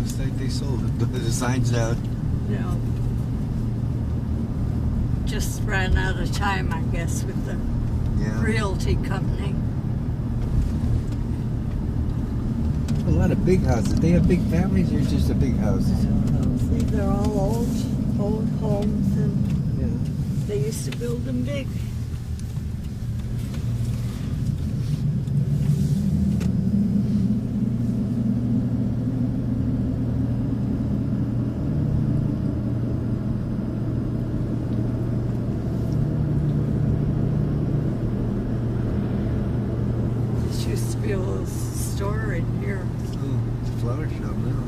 looks like they sold it. The sign's out. Yeah. Just ran out of time, I guess, with the realty company. A lot of big houses. They have big families or just a big house? I don't know. See, they're all old homes, and they used to build them big. This used to be a little store in here. Oh, it's a flower shop now.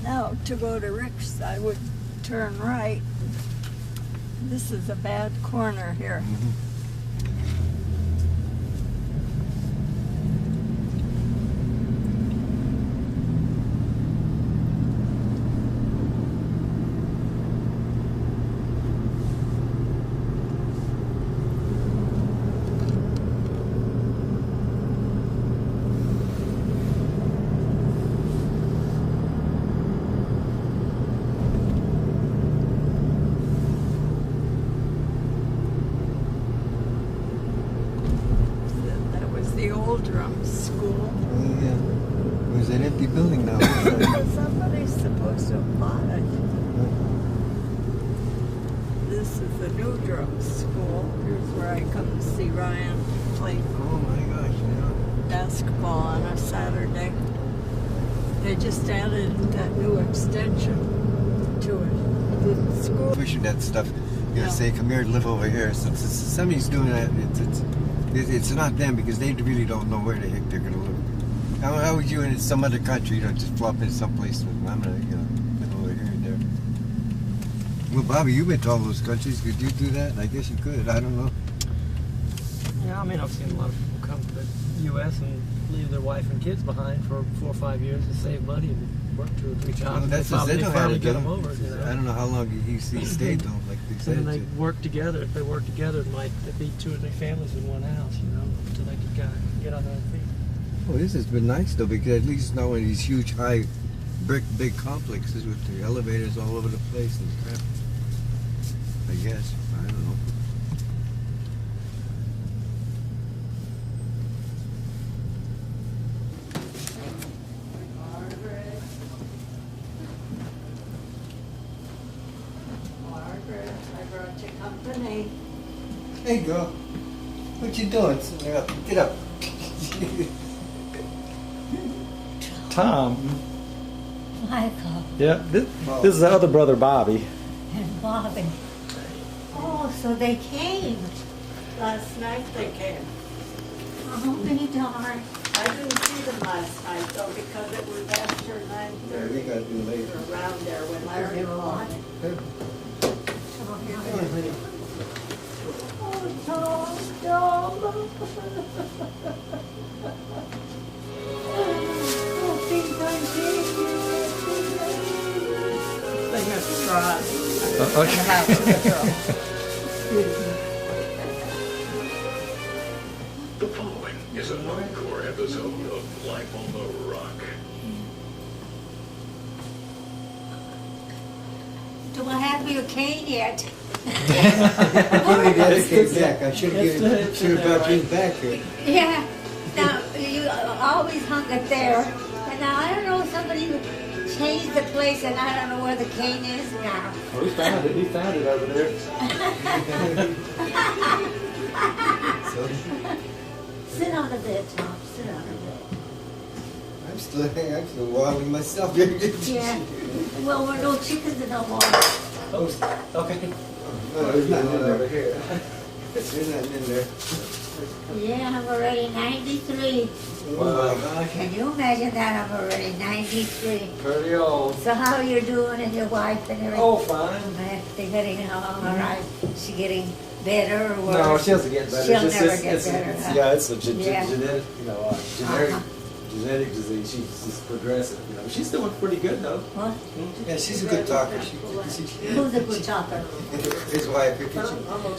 Now, to go to Rick's, I would turn right. This is a bad corner here. That was the old drum school. Oh, yeah. There's an empty building now. Somebody's supposed to have bought it. This is the new drum school. Here's where I come to see Ryan play Oh my gosh, yeah. basketball on a Saturday. They just added that new extension to it. The school. Pushing that stuff. You know, say, come here, live over here. So somebody's doing that. It's not them because they really don't know where the heck they're going to live. How would you in some other country, you know, just flop in someplace with, I'm going to, you know, live over here and there. Well, Bobby, you've been to all those countries. Could you do that? I guess you could. I don't know. Yeah, I mean, I've seen a lot of people come to the U.S. and leave their wife and kids behind for 4 or 5 years to save money and work 2 or 3 jobs. Well, that's and just, they know how to finally do get them. them over. You know? I don't know how long he stayed though, like they said. And then they work together. If they work together, it might be 2 or 3 families in one house, you know, until they can kind of get on their feet. Well, this has been nice though, because at least now in these huge, high, big complexes with the elevators all over the place and crap. I guess. I don't know. Margaret, I brought you company. Hey, girl. What you doing? Get up. Tom. Michael Yeah, this is the other brother, Bobby. and Bobby. Oh, so they came. Last night they came. Oh, me darn. I didn't see them last night though because it was after Yeah, 9:30. we gotta do later. Or around there when They Larry were called. what? Oh, Tom, Tom. Oh, things are changing. They have straws. Okay. The following is an encore episode of Life on the Rock. Do I have your cane yet? Back. I should have brought you back here. Yeah. Now, you always hung it there. And now, I don't know, somebody changed the place and I don't know where the cane is now. Oh, he found it. He found it over there. So, Sit on the bed, Tom. Sit on the bed. I'm still wobbling myself here. Yeah. Well, we're no chickens no more. Oh, okay. No, there's nothing in there. Here. There's nothing in there. Yeah, I'm already 93. Oh my gosh. Can you imagine that? I'm already 93. Pretty old. So how you doing and your wife and everything? Oh, fine. They getting along all right? She getting better or worse? No, she doesn't get better. She'll It's just- never it's- get it's- better. it's- huh? Yeah, it's a Yeah. genetic, generic genetic disease. She's just progressive. You know, she's doing pretty good though. What? Yeah, she's a good talker. Who's a good talker? His wife,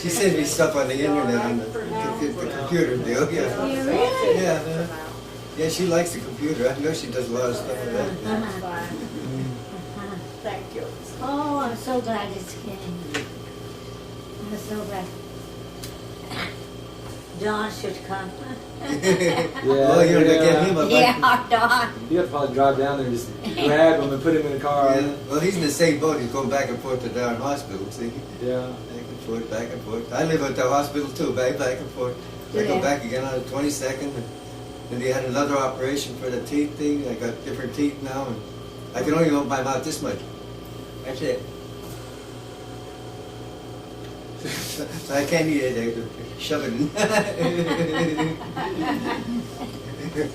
she sends me stuff on the internet on the computer deal. Yeah. You really? Yeah. Yeah, she likes the computer. I know she does a lot of stuff with that. Thank you. Oh, I'm so glad it's getting. I'm so glad. Dawn should come. Oh, you're gonna get him up. Yeah, Dawn. You have to probably drive down there and just grab him and put him in the car. Yeah. Well, he's in the same boat. He's going back and forth to Down Hospital. See, Yeah. back and forth, back and forth. I live at the hospital too, back and forth. I go Yeah. back again on the 22nd. And they had another operation for the teeth thing. I got different teeth now, and I can only open my mouth this much. That's it. So I can't eat it. I have to shove it in.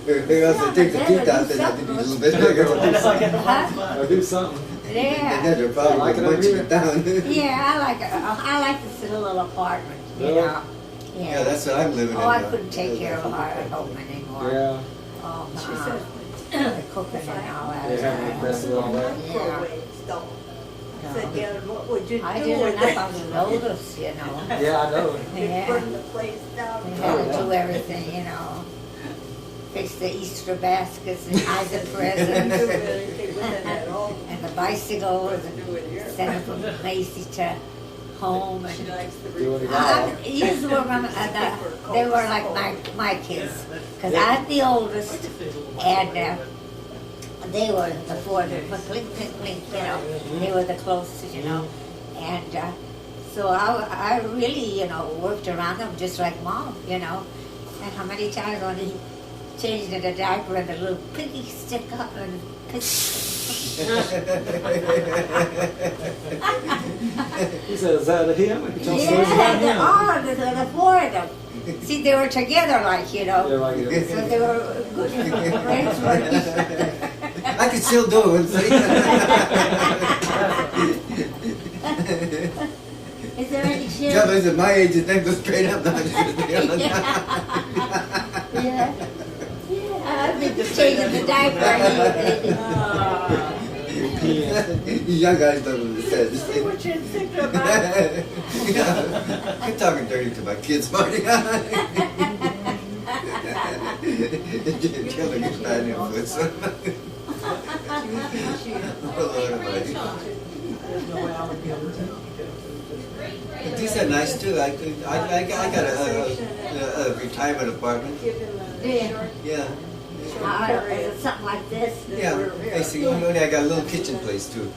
Or else I take the teeth out, then I have to be a little bit bigger. Huh? Or do something. And Yeah. then they're probably Like it over munching here? it down. Yeah, I like this little apartment, you Yeah. know. Yeah, that's what I'm living in. Oh, I now. couldn't take care of her at home anymore. Yeah. Oh, the cooking and all that. They have to mess with all that. Yeah. Microwaves, though. I said, yeah, what would you do I with did that? enough of the notice, you know. Yeah, I know. You'd Yeah. burn the place down. We had to do everything, you know. Fix the Easter baskets and hide the Couldn't presents. do anything with it at all. And the bicycles Couldn't and do it here. send them from Macy to home. She And likes the Do it refrigerator. again. these were they were like my kids, because I'm the oldest, and they were the four that went blink, blink, blink, you know. They were the closest, you know. And so I really, you know, worked around them just like mom, you know. And how many times when he changed in a diaper and the little piggy stick up and He said, is that him? We can tell stories about yeah, him. all of them, the four of them. See, they were together, like, you know. Yeah, like it. So they were good friends for each other. I can still do it. See? Is there any children? Trouble is, at my age, the thing goes straight up. Now. Yeah. I've been changing the diaper. You young guys don't understand. See what you're thinking about. Yeah. I'm talking dirty to my kids, Marty. Children get bad influence. But these are nice too. I got a retirement apartment. Yeah. Yeah. Is it something like this? Yeah. Basically, only I got a little kitchen place too.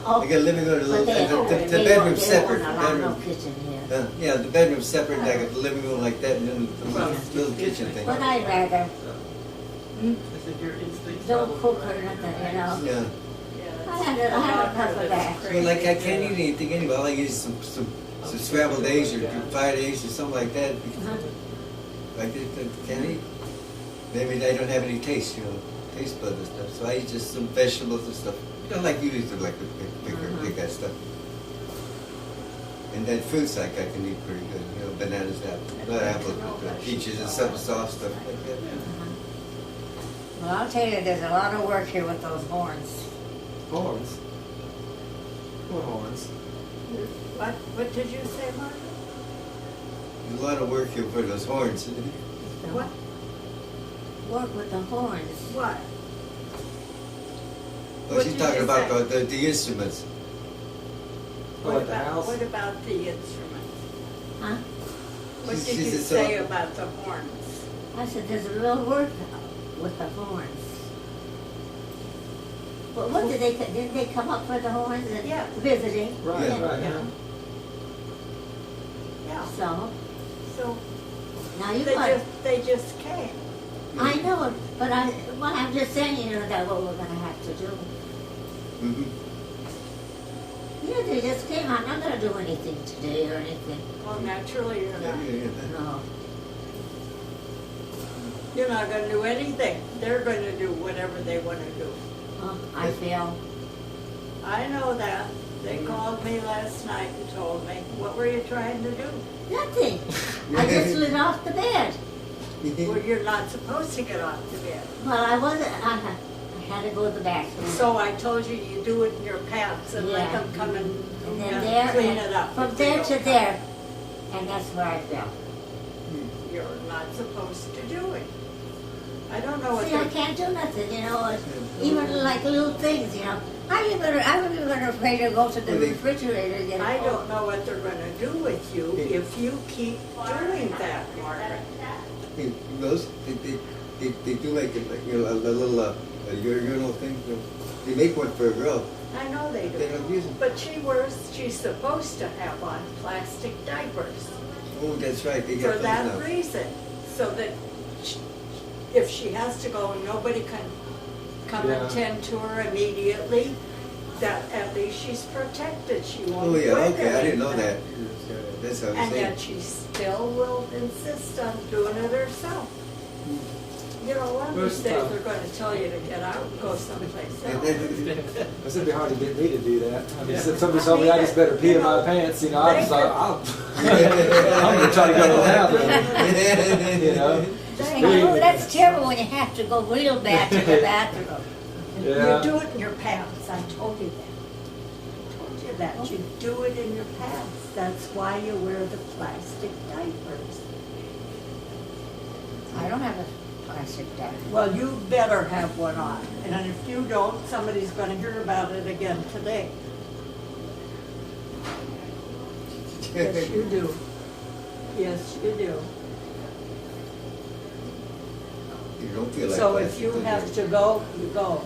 Oh, I got a living room, and a little. but The bedroom's separate. They The won't allow no bedroom. kitchen here. Yeah, the bedroom's separate. And I got the living room like that, and then the little kitchen thing. But I'd rather I said your instincts. don't cook or nothing, you know. Yeah. I had enough of that. Well, like I can't eat anything anyway. All I eat is some scrambled eggs or fried eggs or something like that. Like I can't eat. Maybe I don't have any taste, you know, taste bud and stuff. So I eat just some vegetables and stuff. You know, like you used to like to pick that stuff. And then fruits like I can eat pretty good. You know, bananas, apples, peaches, and some soft stuff like that. Well, I'll tell you, there's a lot of work here with those horns. Horns. What horns? What did you say, Margaret? There's a lot of work here for those horns. What? Work with the horns. What? Well, she's talking about the instruments. Oh, at the house? What about the instrument? Huh? What She did you said say so- about the horns? I said, there's a real work with the horns. Well, what didn't they come up for the horns and Yeah. visiting? Right, Yeah. right. Yeah. Yeah. So, So now you they got, just came. I know it, but I'm just saying, you know, that's what we're gonna have to do. Mm-hmm. Yeah, they just came. I'm not gonna do anything today or anything. Well, naturally you're not. No. You're not going to do anything. They're going to do whatever they want to do. I feel. I know that. They called me last night and told me, what were you trying to do? Nothing. I just lit off the bed. Well, you're not supposed to get off the bed. Well, I wasn't, I had to go to the bathroom. So I told you, you do it in your pants and let Yeah. them come and And then there, clean and it up. from if they there don't to come. there, and that's where I fell. You're not supposed to do it. I don't know what See, I they're... can't do nothing, you know, even like little things, you know. I'm even afraid to go to the refrigerator, you know. I don't know what they're gonna do with you if you keep doing that, Margaret. Hey, those, they do like you know, a little urinal thing. You know. They make one for a girl. I know they They do. don't use them. But she's supposed to have on plastic diapers Oh, that's right. They for got those that now. reason. So that if she has to go and nobody can come Yeah. and tend to her immediately, that at least she's protected. She won't Oh yeah, wet okay. I didn't know anything. that. That's how I And say. yet she still will insist on doing it herself. You know, one of these Where's the days problem? they're going to tell you to get out and go someplace else. It's gonna be hard to get me to do that. I mean, Yeah. if somebody told me I just better pee in my pants, you know, I was They like, I'm gonna try to go to the bathroom, you know. Dang, you know, that's terrible when you have to go real bad to the bathroom. Yeah. You do it in your pants. I told you that. I told you that. You do it in your pants. That's why you wear the plastic diapers. I don't have a plastic diaper. Well, you better have one on. And if you don't, somebody's going to hear about it again today. Yes, you do. Yes, you do. You don't feel like So that. if you have to go, you go.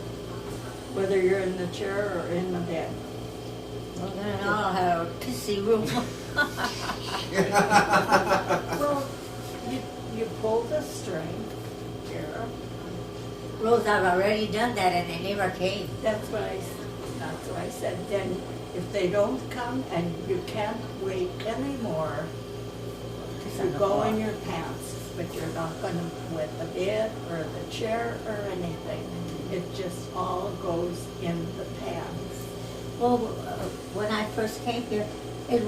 Whether you're in the chair or in the bed. Well, then I'll have a pissy room. Well, you pull the string here. Rose, I've already done that and they never came. That's what I said. Then if they don't come and you can't wait anymore, you go in your pants, but you're not going to wet the bed or the chair or anything. It just all goes in the pants. Well, when I first came here, it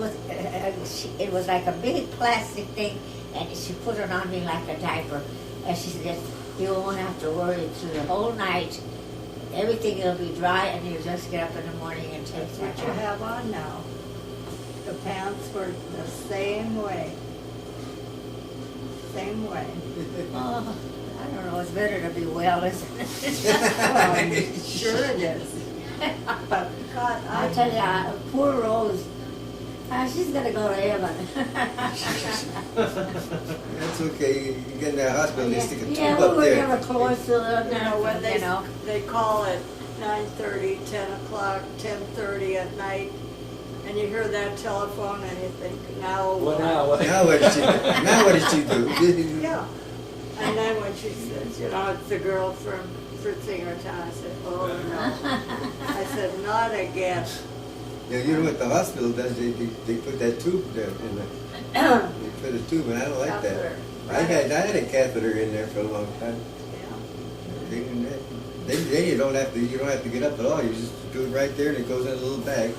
was like a big plastic thing, and she put it on me like a diaper. And she said, you won't have to worry through the whole night. Everything will be dry, and you just get up in the morning and take That's that what you off. have on now. The pants were the same way. Same way. Oh, I don't know, it's better to be well, isn't it? Well, sure it is. But God, I tell you, poor Rose, she's gonna go to heaven. That's okay. You get in that hospital, they stick a tube Yeah, up we there. never close to the, you know, when you know. they call at 9:30, 10 o'clock, 10:30 at night, and you hear that telephone and you think, now What now? What? Now what did she do? Now what did she do? Yeah. And then when she says, you know, it's the girl from Fritzingertown, I said, oh no. I said, not again. Yeah, you know what the hospital does? They put that tube there in the. They put a tube, and I don't like that. Catheter. I had a catheter in there for a long time. Yeah. Then you don't have to get up at all. You just do it right there, and it goes in a little bag.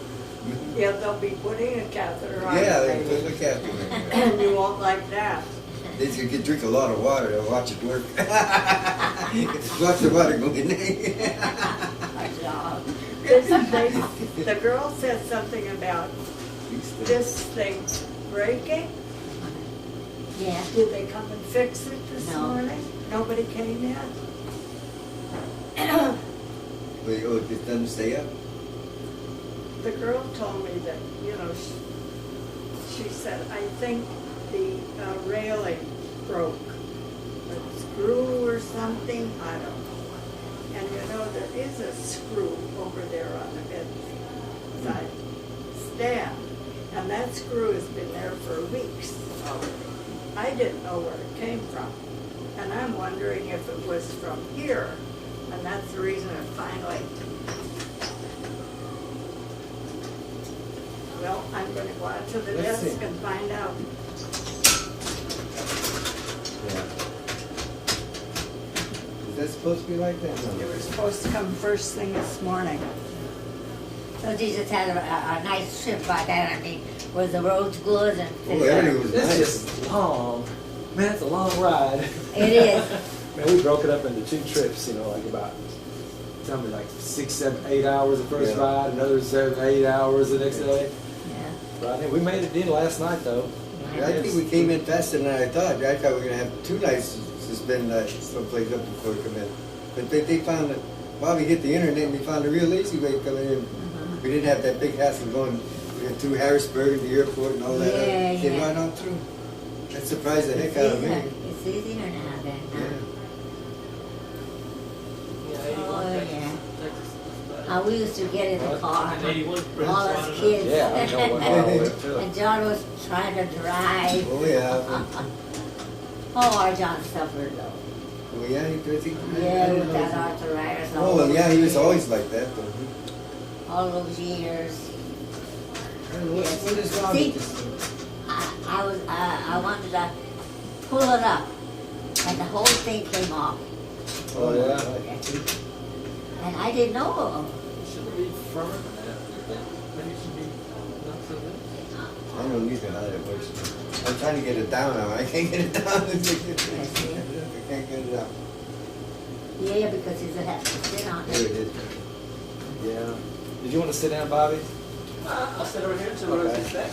Yeah, they'll be putting a catheter on Yeah, you, they maybe. put a catheter in there. And you won't like that. They could drink a lot of water to watch it work. Watch the water go in there. The girl said something about this thing breaking. Yeah. Did they come and fix it this No. morning? Nobody came yet? Wait, oh, it doesn't stay up? The girl told me that, you know, she said, I think the railing broke. A screw or something, I don't know. And you know, there is a screw over there on the bedside stand. And that screw has been there for weeks already. I didn't know where it came from. And I'm wondering if it was from here. And that's the reason it finally... Well, I'm going to go out to the Let's desk see. and find out. Is that supposed to be like that? They No. were supposed to come first thing this morning. So Jesus had a nice trip by that. I mean, was the roads good and Oh, everything was It's nice. just long. Man, it's a long ride. It is. Man, we broke it up into 2 trips, you know, like about, tell me, like 6, 7, 8 hours the first Yeah. ride, another 7, 8 hours the next day. Yeah. Right, we made it in last night, though. I think we came in faster than I thought. I thought we were going to have 2 nights to spend someplace up before we come in. But they found that while we hit the internet, we found a real easy way coming in. We didn't have that big hassle going through Harrisburg and the airport and all that. Yeah, Came yeah. right on through. That surprised the heck It's out of easier. me. It's easier now then. Huh? Yeah. Yeah, 81 Oh, Texas. yeah. Texas. We used to get in the What? car, 81 all us kids. Yeah, I know what all went to it. And John was trying to drive. Oh, yeah. Oh, our John suffered though. Well, yeah, he did. Yeah, with that arthritis. Oh, well, yeah, he was always like that, though. All those years. What is wrong See, with this? I wanted to pull it up, and the whole thing came off, Oh, yeah. and I didn't know. It shouldn't be firmer than that. Maybe it should be not so good. I don't need to how that works. I'm trying to get it down now. I can't get it down. I can't get it out. Yeah, because he's gonna have to sit on There it it. is. Yeah. Did you want to sit down, Bobby? I'll sit over here until Rose gets back.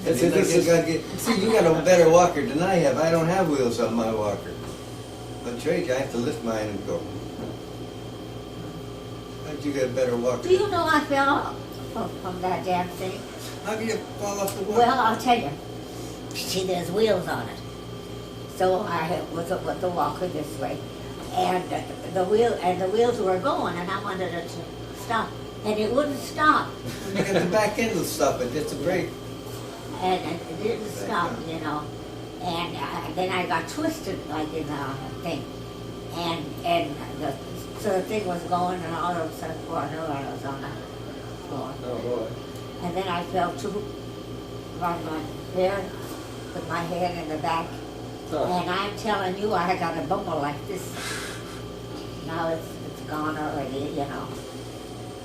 See, you got a better walker than I have. I don't have wheels on my walker. I'll trade you. I have to lift mine and go. How'd you get a better walker? Do you know I fell from that damn thing? How do you fall off the walker? Well, I'll tell you. See, there's wheels on it. So I was with the walker this way, and the wheels were going, and I wanted it to stop, and it wouldn't stop, You got the back end will stop it. It's a brake. and it didn't stop, you know. And then I got twisted like in the thing, so the thing was going, and all of a sudden, before I knew it, I was on the floor. Oh, boy. And then I fell too on my there with my head in the back. Oh. And I'm telling you, I got a bumble like this. Now it's gone already, you know.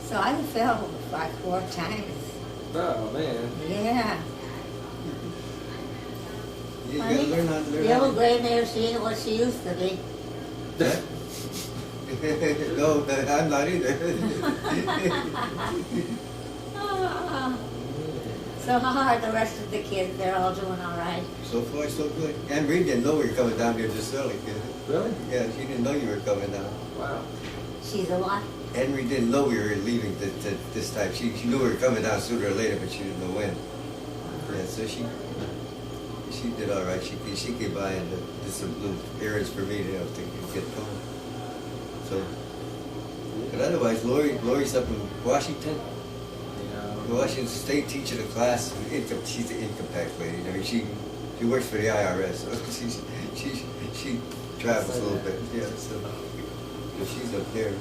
So I fell like 4 times. Oh, man. Yeah. You gotta learn how to learn The how old gray mare, she ain't what she used to be. No, I'm not either. Ah. So how are the rest of the kids? They're all doing all right? So far, so good. Anne Reed didn't know we were coming down here this early. Really? Yeah, she didn't know you were coming down. Wow. She's a what? Henry didn't know we were leaving this time. She knew we were coming down sooner or later, but she didn't know when. Yeah, so she did all right. She came by and did some little errands for me, you know, to get home. So, but otherwise, Lori's up in Washington. Yeah. Washington State teaching a class. She's an income tax lady. I mean, she works for the IRS, so she travels a little bit. Yeah, so she's up there.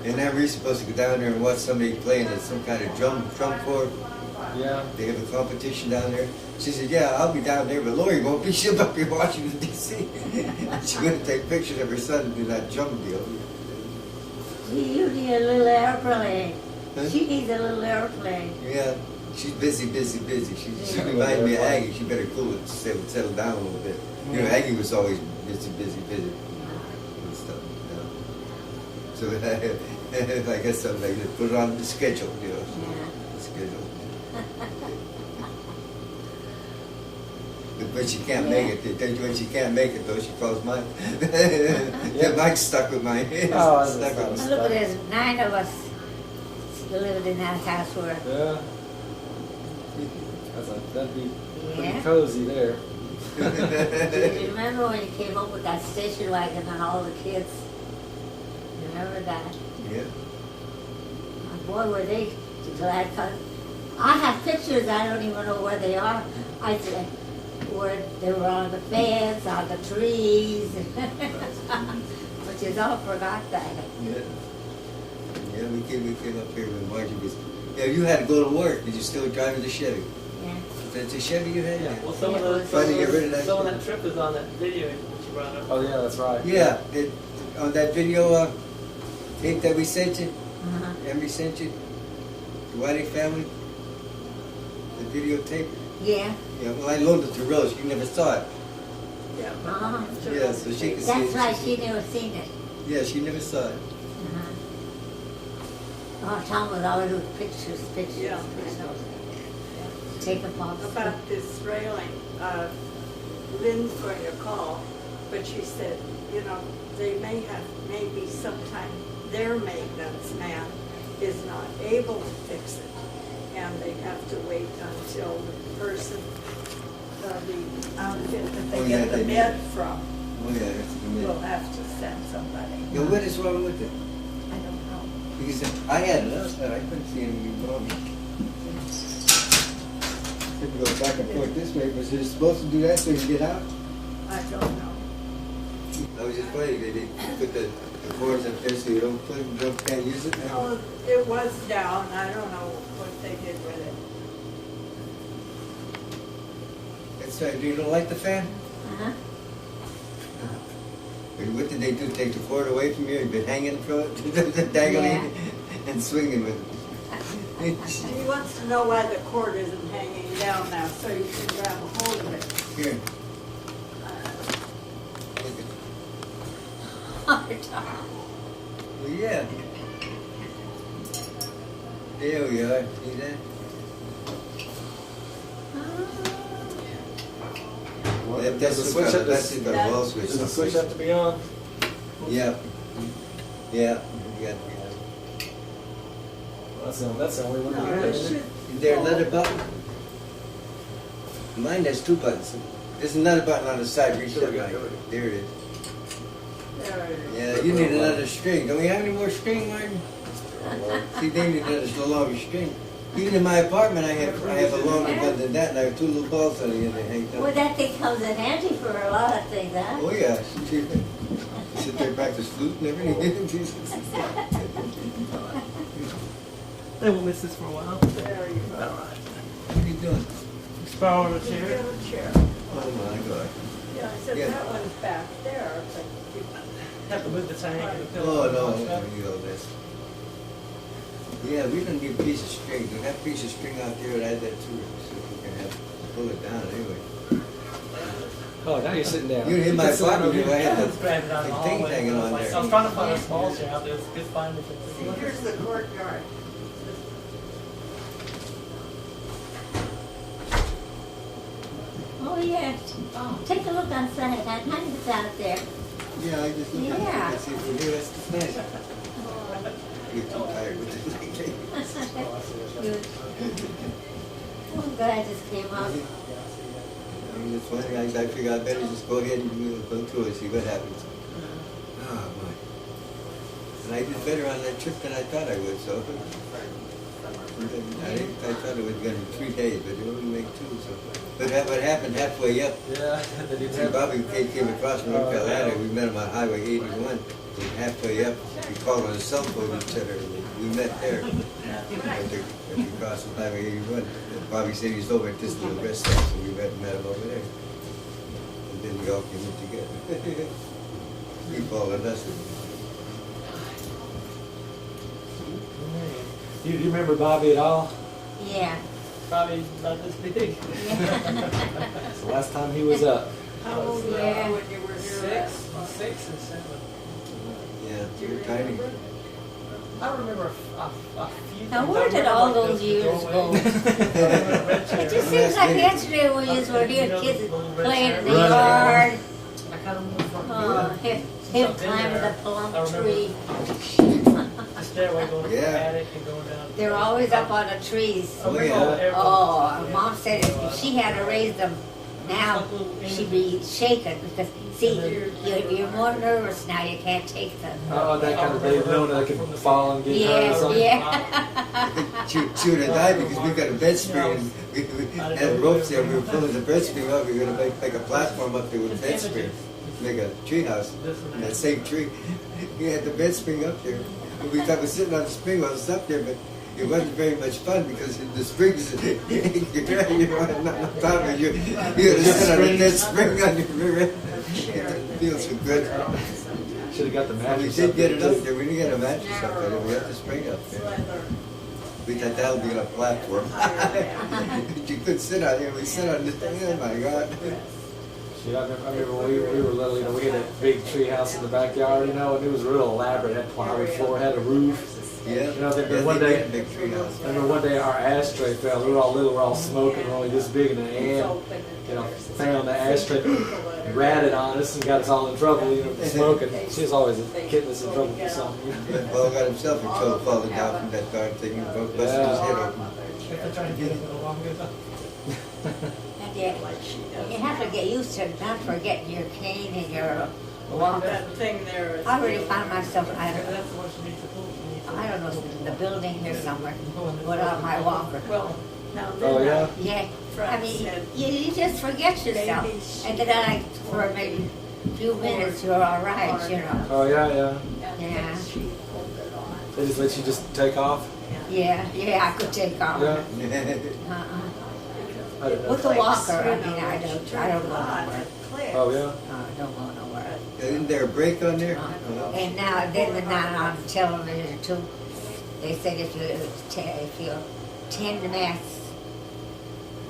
And now we're supposed to go down there and watch somebody playing at some kind of drum corps. Yeah. They have a competition down there. She said, "Yeah, I'll be down there, but Lori won't be. She'll be in Washington D.C. She's going to take pictures of her son and do that drum deal." You need a little airplane. Huh? She needs a little airplane. Yeah, she's busy. She reminded me of Aggie. She better cool it, settle down a little bit. You know, Aggie was always busy and stuff. You know. So I guess something like that. Put it on the schedule, you know. Yeah. The schedule. But she can't make it. When she can't make it, though, she calls mine. Mike's stuck with mine. Oh, I Stuck with understand. me. Look at there's 9 of us lived in that house where, Yeah. That'd be pretty yeah. cozy there. Do you remember when you came up with that station wagon and all the kids? You remember that? Yeah. Boy, were they glad. 'Cause I have pictures, I don't even know where they are. I said, where they were on the fence, on the trees. But you all forgot that. Yeah. Yeah, we came up here when Margie was. Yeah, you had to go to work. Did you still driving the Chevy? Yeah. That's a Chevy you had? Yeah, well, some of Trying to get rid of that. some of that trip is on that video that you brought up. Oh, yeah, that's right. Yeah, on that video tape that we sent you, Uh-huh. Emery sent you, the Weidick family, the videotape. Yeah. Yeah, well, I loaned it to Rose. She never saw it. Yeah. Uh-huh. Yeah, so she can see That's it. right, she never seen it. Yeah, she never saw it. Oh, Tom was always with pictures. Yeah. Take a pause. About this railing, Lynn's going to call, but she said, you know, they may have, maybe sometime their maintenance man is not able to fix it. And they have to wait until the person, the outfit that they Oh, get yeah, the they bed do. from, Oh, yeah, that's the will minute. have to send somebody. Yeah, what is wrong with it? I don't know. Because I had it outside, I couldn't see anything wrong. If you go back and forth this way, was it supposed to do that so you get out? I don't know. I was just wondering, they put the cords up there so you can't use it now? Oh, it was down, I don't know what they did with it. That's right, you don't like the fan? Uh-huh. What did they do, take the cord away from you, you've been hanging from it, dangling and swinging with it? He wants to know why the cord isn't hanging down now, so you can grab a hold of it. Here. Well, yeah. There we are, see that? Well, That's does the the switch have that's to, the wall switch. does the switch have to be on? Yeah. Yeah. You got That's the only one. No, we have, it isn't it? should. Is there another button? Mine has two buttons. There's another button on the side. Reach that way. There it is. There it is. Yeah, you need another string. Don't we have any more string, Martin? See, they need another longer string. Even in my apartment, I have a longer one than that, and I have two little balls on the end that hang down. Well, that thing comes in handy for a lot of things, huh? Oh yeah, sit there, practice flute and everything. They won't miss this for a while. There you go. What are you doing? Spiral on a You chair. get a chair. Oh my God. Yeah, I said Yeah. that one's back there, but you Have to move the tank and the Oh pillow. no, you know this. Yeah, we don't need a piece of string. We have a piece of string out there and add that to it, so we can have pull it down anyway. Oh, now you're sitting down. You in my Just sit down apartment, over I here. had Just grabbed it out of the the thing hallway. hanging on I there. was trying to find a small chair out there. It's good finding things. here's the courtyard. Oh, yes. Oh, take a look outside. That honey's out there. Yeah, I just look Yeah. at it. I see from here, that's nice. You're too tired with it. Good. Oh, God, just came out. I mean, it's funny, I figure I better just go ahead and go through it, see what happens. Oh, my. And I did better on that trip than I thought I would, so. I thought it was going to be 3 days, but it only make 2, so. But what happened halfway up, Yeah, they did see, have. Bobby came across from North Carolina, we met him on Highway 81. And halfway up, we called on the cell phone each other, and we met there. After we crossed the Highway 81. And Bobby said he's over at this little rest stop, so we met him over there. And then we all came in together. He followed us. You remember Bobby at all? Yeah. Probably about this big. It's the last time he was up. How old were you Yeah. when you were here? Six or 7. Yeah, Do you we're tiny. remember? I remember a few. Now, things. where I did remember, all like, those the years doorway. go? I remember the red chair. It just seems like yesterday when you were here, kids playing in the yard. I kind of remember from Oh, here. him climbing the plum tree. The stairway going to the Yeah. attic and going down. They were always up on the trees. Oh, yeah. Oh, Mom said if she had to raise them now, she'd be shaken because, see, you're more nervous now. You can't take them. Oh, that kind of thing, knowing that they can fall and get hurt or Yes, something. yeah. She would have died because we got a bed spring and we had ropes there. We were pulling the bed spring up. We were going to make a platform up there with a bed spring. Make a tree house in that same tree. We had the bed spring up there. And we thought we were sitting on the spring while it was up there, but it wasn't very much fun because the springs, you're on top of you. You had to sit on a dead spring on your rear end. It feels so good. Should have got the We mattress. did up get it there, up too. there. We didn't get a mattress up there. We got the spring up there. Leather. We thought that'll be a platform. You could sit out here. We sit on this thing. Oh my God. Yeah, I remember when we were little, you know, we had that big tree house in the backyard, you know, and it was real elaborate. It had plywood floor, had a roof. Yeah. You know, Yeah, then one day, big tree house. I remember one day our ashtray fell. We were all little, we were all smoking, we were only this big, and an ant, you know, found the ashtray, ratted on us, and got us all in trouble, you know, for smoking. She was always getting us in trouble for something. You know? Yeah, Paul got himself in trouble falling down from that darn thing. He busted his head open. You have to get used to not forgetting your cane and your walker. That thing there is. I already found myself, I don't know, in the building here somewhere, without my walker. Well, now Oh, yeah? Yeah, I mean, you just forget yourself, and then like for maybe a few minutes you're all right, you know. Oh, yeah. Yeah. They just let you just take off? Yeah, I could take off. Yeah. I didn't know. With the walker, I mean, I don't go nowhere. Oh, yeah? I don't go nowhere. Isn't there a break on there? And now, then on television too, they said if you tend to mass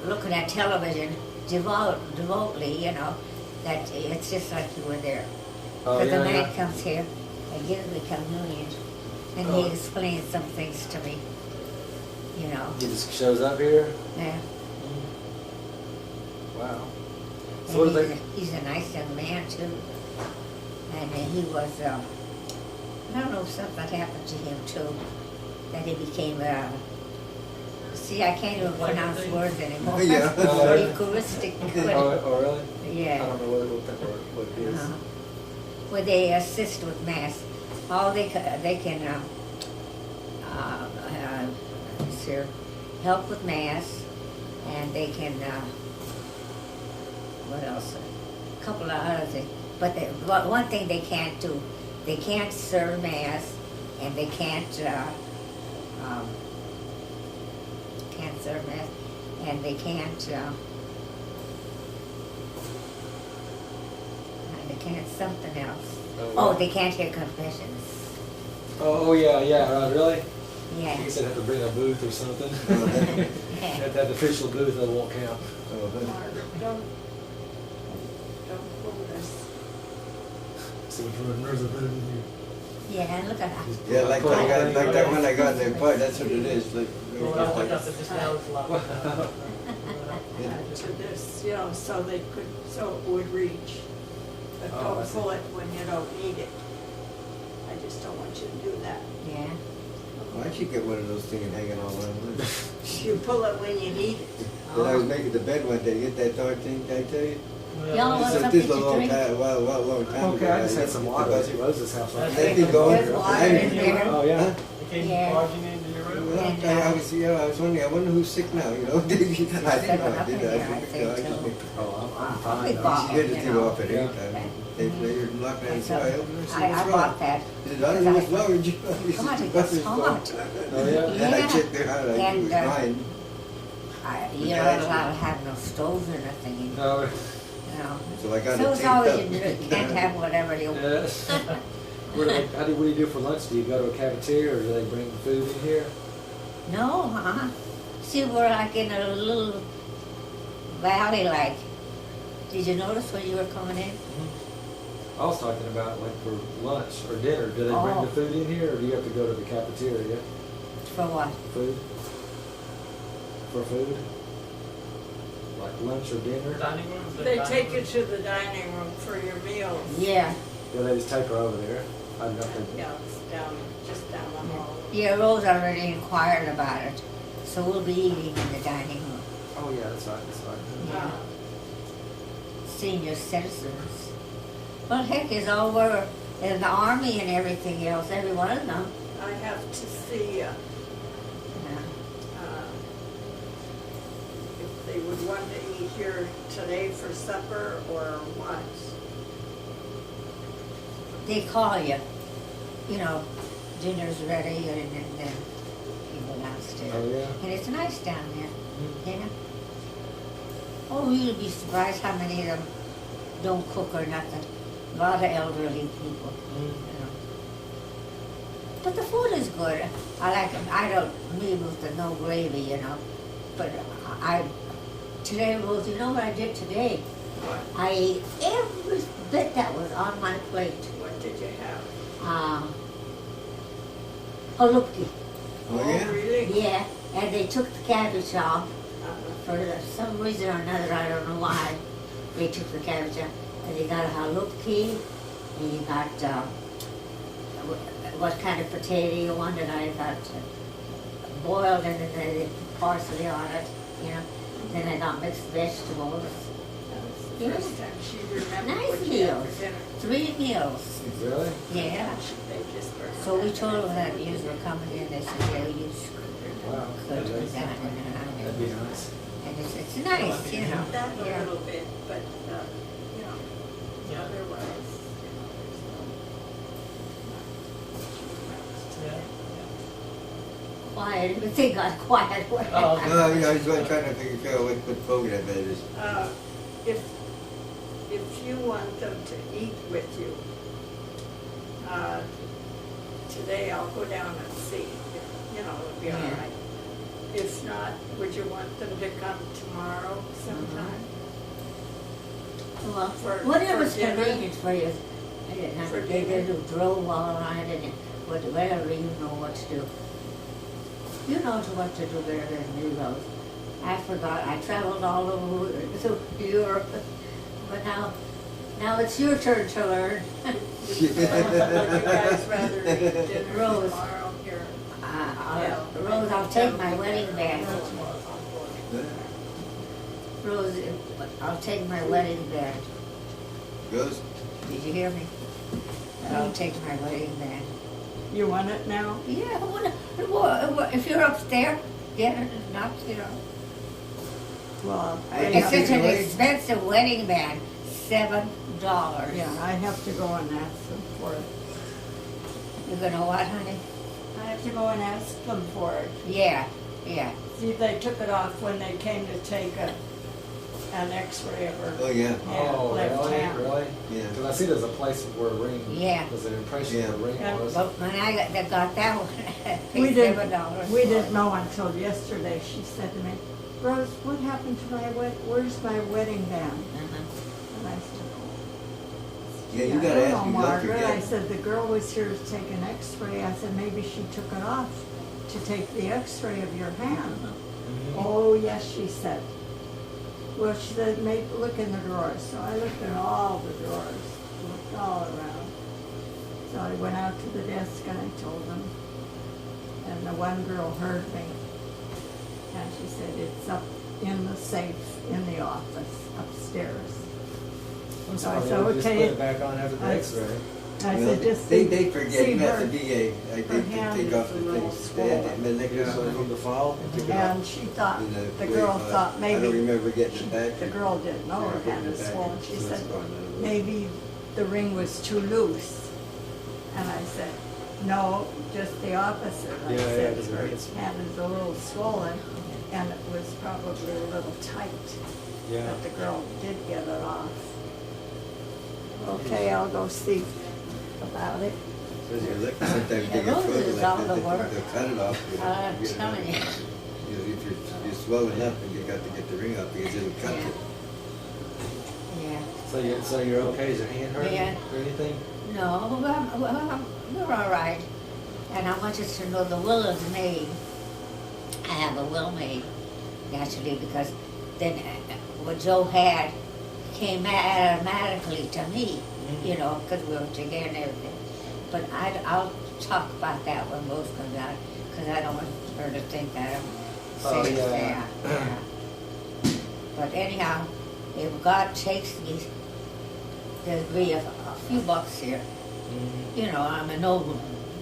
looking at television devotedly, you know, that it's just like you were there. Oh, Because yeah, the man yeah. comes here and gives me communion, and he explains some things to me, you know. He just shows up here? Yeah. Wow. So And what do they... he's a nice young man too. And he was, I don't know, something happened to him too, that he became, see, I can't even pronounce words anymore. Yeah. Eucharistic. Oh, really? I Yeah. don't know what it is. Where they assist with mass. All they can help with mass, and they can, what else? A couple of other things. But one thing they can't do, they can't serve mass, and they can't serve mass, and they can't something else. Oh, they can't hear confessions. Oh, yeah, really? Yeah. You said have to bring a booth or something. Have to have the official booth that won't count. Margaret, don't pull this. So there's a booth in here. Yeah, look at that. Yeah, like that one I got in the part. That's what it is. Like, To this, you know, so it would reach. But Oh, I don't see. pull it when you don't need it. I just don't want you to do that. Yeah. Why'd you get one of those things hanging all around? You pull it when you need it. When I was making the bed one day, get that darn thing, did I tell you? Y'all want something This is a to long drink? time, long time Okay, ago. I just had some water at Rose's house. Let me go. There's water in there. Oh, yeah? Huh? Yeah. barging into your room. Well, I was wondering, I wonder who's sick now, you know? I didn't know I did. I just Oh, I'm Big fine. box. she had to You take know. off at any time. They locked down the So, door. I bought that. He said, I don't know what's wrong with you. He said, God, it "What's gets wrong?" hot. Oh, yeah? And I checked it out, I knew it was And, mine. You're not allowed to have no stoves or nothing, you No. know. So I got So it it's taped always, up. you can't have whatever you want. Yeah. What do you do for lunch? Do you go to a cafeteria or do they bring food in here? No, See, we're like in a little valley, like. Did you notice when you were coming in? I was talking about like for lunch or dinner. Do they bring the food in here or do you have to go to the cafeteria? For what? Food? For food? Like lunch or dinner? Dining room? They take you to the dining room for your meals. Yeah. Yeah, they just take her over there. I don't know if they... Yeah, it's just down the hall. Yeah, Rose already inquired about it, so we'll be eating in the dining room. Oh yeah, that's right, that's right. Yeah. Senior citizens. Well, heck, is over in the army and everything else, every one of them. I have to see Yeah. if they would want to eat here today for supper or what. They call you, you know, dinner's ready, and then you go downstairs. Oh yeah? And it's nice down there, you know. Oh, you'd be surprised how many of them don't cook or nothing. A lot of elderly people, you know. But the food is good. I like it. I don't, me with the no gravy, you know. But today, Rose, you know what I did today? I ate every bit that was on my plate. What did you have? Halupki. Oh, yeah? Really? Yeah, and they took the cabbage off. For some reason or another, I don't know why, they took the cabbage out. And you got a halupki, and you got, what kind of potato you wanted. I got boiled, and then they put parsley on it, you know. Then I got mixed vegetables. The first time she remembered Nice what she had meals. for dinner. 3 meals. Really? Yeah. They just were. So we told them that you were coming in, they said, yeah, you Wow. could That'd do that. be nice. And it's nice, you know. That a Yeah. little bit, but, you know, otherwise, you know, there's no. Yeah. Quiet, but they got quiet. Oh. No, I was trying to figure out what food that is. If you want them to eat with you, today I'll go down and see, you know, it'll be all Yeah. right. If not, would you want them to come tomorrow sometime? Well, For- whatever's for dinner? convenient for you. I didn't have For to, they dinner? drove all around it and whatever you know what to do. You know what to do better than me, Rose. I forgot, I traveled all over Europe, but now it's your turn to learn. Would you guys rather eat dinner Rose. tomorrow here? Rose, I'll take my wedding band. Rose, I'll take my wedding band. Goes? Did you hear me? I'll take my wedding band. You want it now? Yeah, if you're upstairs, get it, if not, you know. Well, It's such an expensive wedding band, $7. yeah, I have to go and ask them for it. You're gonna what, honey? I have to go and ask them for it. Yeah. See, they took it off when they came to take an x-ray of her. Oh, yeah. hand, Oh, left really? hand. Really? Yeah. Because I see there's a place where a ring. Yeah. There's an impression Yeah. where a ring Yeah. was. But when I got that one, I We paid didn't, $7. we didn't know until yesterday. She said to me, Rose, what happened to where's my wedding band? Uh-huh. And I said, Yeah, you I gotta don't ask know, me, don't Margaret. I forget. said, the girl was here to take an x-ray. I said, maybe she took it off to take the x-ray of your hand. Oh, yes, she said. Well, she said, maybe look in the drawers. So I looked in all the drawers, looked all around. So I went out to the desk and I told them. And the one girl heard me. And she said, it's up in the safe in the office upstairs. I'm So I sorry, said, I'll just okay. put it back on after the I- x-ray. I Well, said, just they see forget, see you have her. to be a, like, her they hand take is off a the little things, swollen. from the file. And she thought, the way, girl thought I don't maybe, remember getting it back. the girl didn't know her Yeah, hand was putting it back swollen. in, She so said, it's gone out of the way. maybe the ring was too loose. And I said, no, just the opposite. I Yeah, said, yeah, her it's- hand is a little swollen and it was probably a little tight. Yeah. But the girl did get it off. Okay, I'll go see about it. Because you're looking, sometimes you Yeah, get those swollen is like all that, the they- work. they'll cut it off. I'm get it out. telling you. If you're swollen up, and you got to get the ring off because it'll cut Yeah. it. Yeah. So you're okay? Is your hand hurting Yeah. or anything? No, we're all right. And I want you to know the will is made. I have a will made, naturally, because then what Joe had came automatically to me, you know, because we were together and everything. But I'll talk about that when Rose comes out, because I don't want her to think that I'm Oh, saying yeah. that. But anyhow, if God takes me, there'll be a few bucks here. You know, I'm an old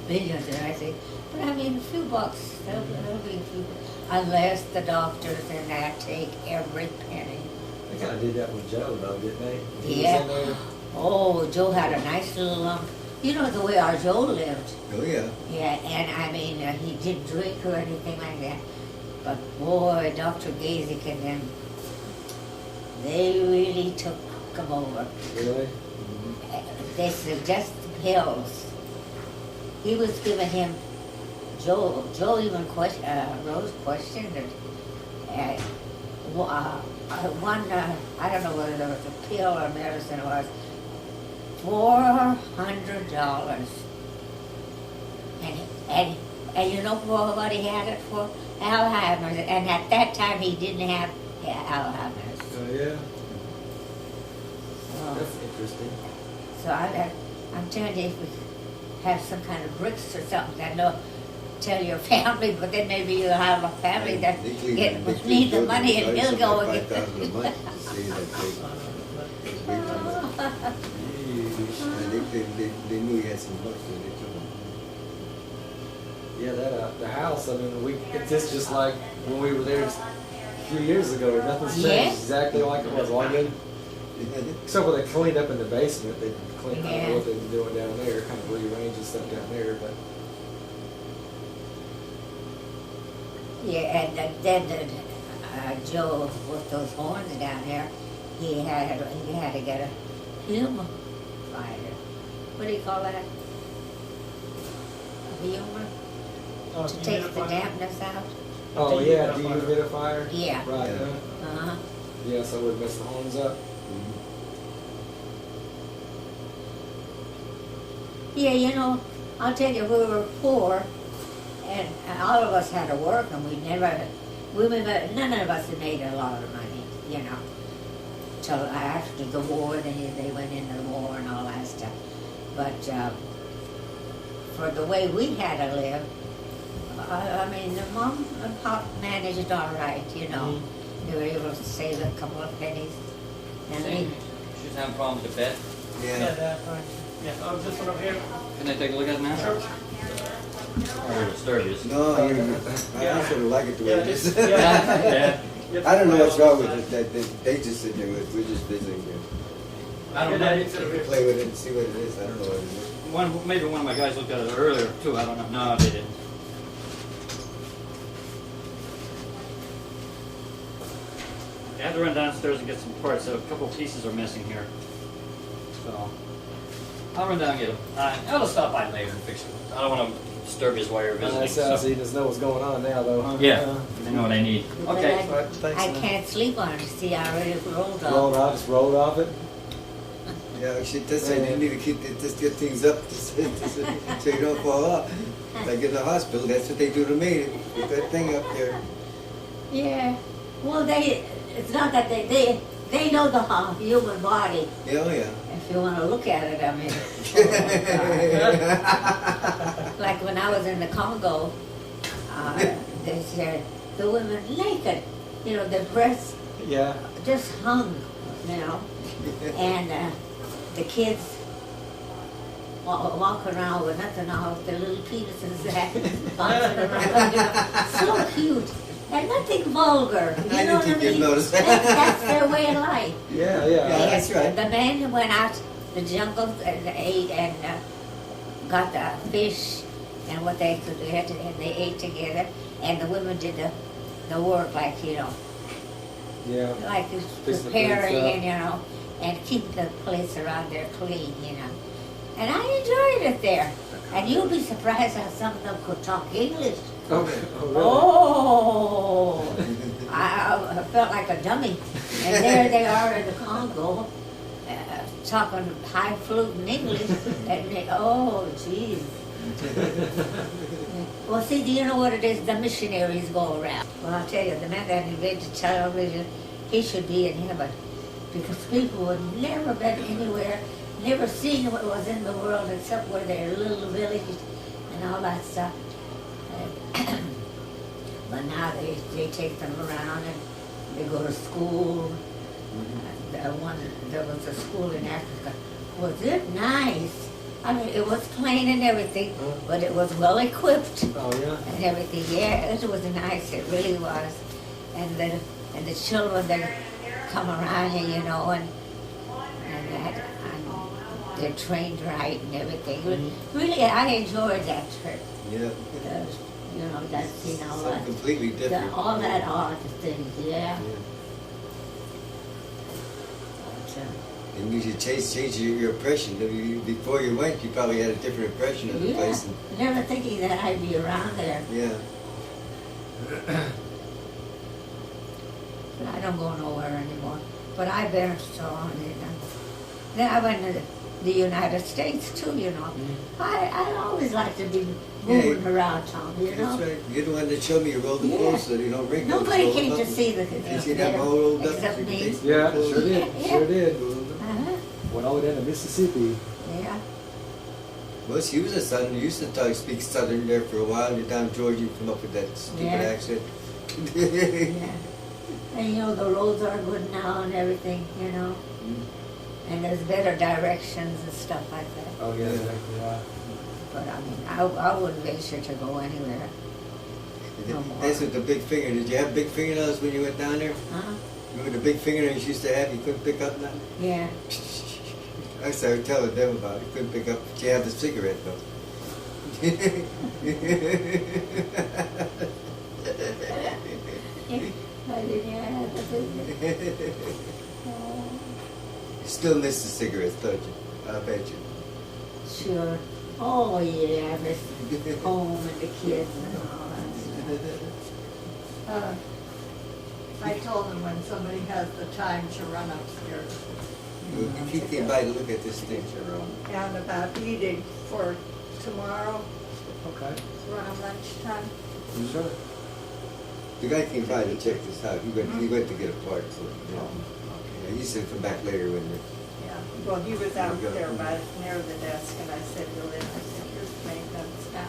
billions and I say, but I mean, a few bucks, there'll be a few, unless the doctors and that take every penny. They kind of did that with Joe, though, didn't they? He was Yeah. in there. Oh, Joe had a nice little lump. You know the way our Joe lived. Oh, yeah. Yeah, and I mean, he didn't drink or anything like that. But boy, Dr. Gazik and them, they really took him over. Really? They suggest pills. he was giving him, Joe even Rose questioned it. One, I don't know whether there was a pill or medicine, it was $400. And you know for what he had it for? Alzheimer's. And at that time he didn't have Alzheimer's. Oh, yeah. So, That's interesting. so I'm telling you, if we have some kind of bricks or something, I know, tell your family, but then maybe you'll have a family that need the money and he'll go again. $5,000 a month to see that they knew he had some bucks, so they took him. Yeah, the house, I mean, it's just like when we were there a few years ago. Nothing's changed. Yeah. Exactly like it was. All good. Except for they cleaned up in the basement. They cleaned up what they've been doing down there, kind of rearranging stuff down there. But Yeah, and then Joe with those horns down there, he had to get a humidifier. What do you call that? A humor? Oh, To take the dampness out? oh yeah, dehumidifier. Yeah. Right. Yeah. Uh-huh. Yeah, so it would mess the horns up. Yeah, you know, I'll tell you, we were poor, and all of us had to work, and none of us had made a lot of money, you know, till after the war. Then they went into the war and all that stuff. But for the way we had to live, I mean, the mom and pop managed all right, you know. They were able to save a couple of pennies. And we, She's having problems with the bed. Yeah, Yeah. that, yeah. Oh, this one over here. Can I take a look at it now? Sure. Or disturb you? No, I sort of like it the way it is. Yeah. I don't know what's wrong with it. They just sit there with it. We're just visiting it. I don't know. Play with it and see what it is. I don't know what it is. Maybe one of my guys looked at it earlier too. I don't know. No, they didn't. I had to run downstairs and get some parts. So a couple pieces are missing here. So I'll run down and get them. I'll stop by later and fix it. I don't want to disturb his while you're visiting. That sounds so he doesn't know what's going on now, though. Yeah, I know what I need. but Okay. All right, thanks, I man. can't sleep on it. See, I already rolled Rolled off. off, just rolled off it. Yeah, shit, that's why you need to keep just get things up so you don't fall off. Like in the hospital, that's what they do to me. Put that thing up there. Yeah. Well, it's not that they know the human body. Yeah, oh yeah. If you want to look at it, I mean. Like when I was in the Congo, they said the women naked, you know, their breasts Yeah. just hung, you know, and the kids walk around with nothing on, with their little penises bouncing around, you know, so cute. And nothing vulgar, you I know didn't what I think you'd mean? notice that. That's their way of life. Yeah, Yeah, yeah. that's right. The men went out the jungle and ate and got the fish and what they could get, and they ate together. And the women did the work, like, you know, Yeah. like Fixing the preparing food, and, you know, and keep the place around there clean, you know. And I enjoyed it there. And you'll be surprised how some of them could talk English. Okay. Oh, I felt like a dummy. And there they are in the Congo, talking high-fluting English. And they, oh, geez. Well, see, do you know what it is? The missionaries go around. Well, I'll tell you, the man that invented television, he should be in heaven. Because people would never been anywhere, never seen what was in the world except where their little villages and all that stuff. But now they take them around and they go to school. There was a school in Africa. Was it nice? I mean, it was plain and everything, but it was well equipped Oh, yeah. and everything. Yeah, it was nice. It really was. And the children that come around here, you know, and they're trained right and everything. Really, I enjoyed that trip. Yeah. You know, that's, you know, Something completely different. all that art things, yeah. Yeah. But, And you should change your impression. Before you went, you probably had a different impression of the Yeah, place. And, never thinking that I'd be around there. yeah. But I don't go nowhere anymore. But I've been so on it. Then I went to the United States too, you know. I always like to be moving around town, you know. That's right. You're the one that showed me you rolled the clothes so you don't wrinkle. Nobody came to see the You see that all rolled up? except me. Yeah, sure did. Yeah. Sure did. Uh-huh. Went all the way down to Mississippi. Yeah. Well, she was a Southern. You used to speak Southern there for a while. And down in Georgia, you come up with that stupid Yeah. accent. Yeah. And you know, the roads are good now and everything, you know. And there's better directions and stuff like that. Oh yeah, yeah. But I mean, I wouldn't venture to go anywhere. No more. That's with the big finger. Did you have big fingernails when you went down there? Huh? Remember the big fingernails you used to have? You couldn't pick up now? Yeah. I started telling them about it. You couldn't pick up, but you had the cigarette though. I didn't have the business. You still miss the cigarettes, don't you? I bet you. Sure. Oh yeah, I miss home and the kids and all that stuff. I told him when somebody has the time to run upstairs. If he came by to look at this thing. And about eating for tomorrow Okay. around lunchtime. Sure. The guy came by to check this out. He went to get a part for it. Yeah. Yeah, he said come back later when the Yeah, well, he was out there by near the desk, and I said, "You're in." I said, "Here's the maintenance now."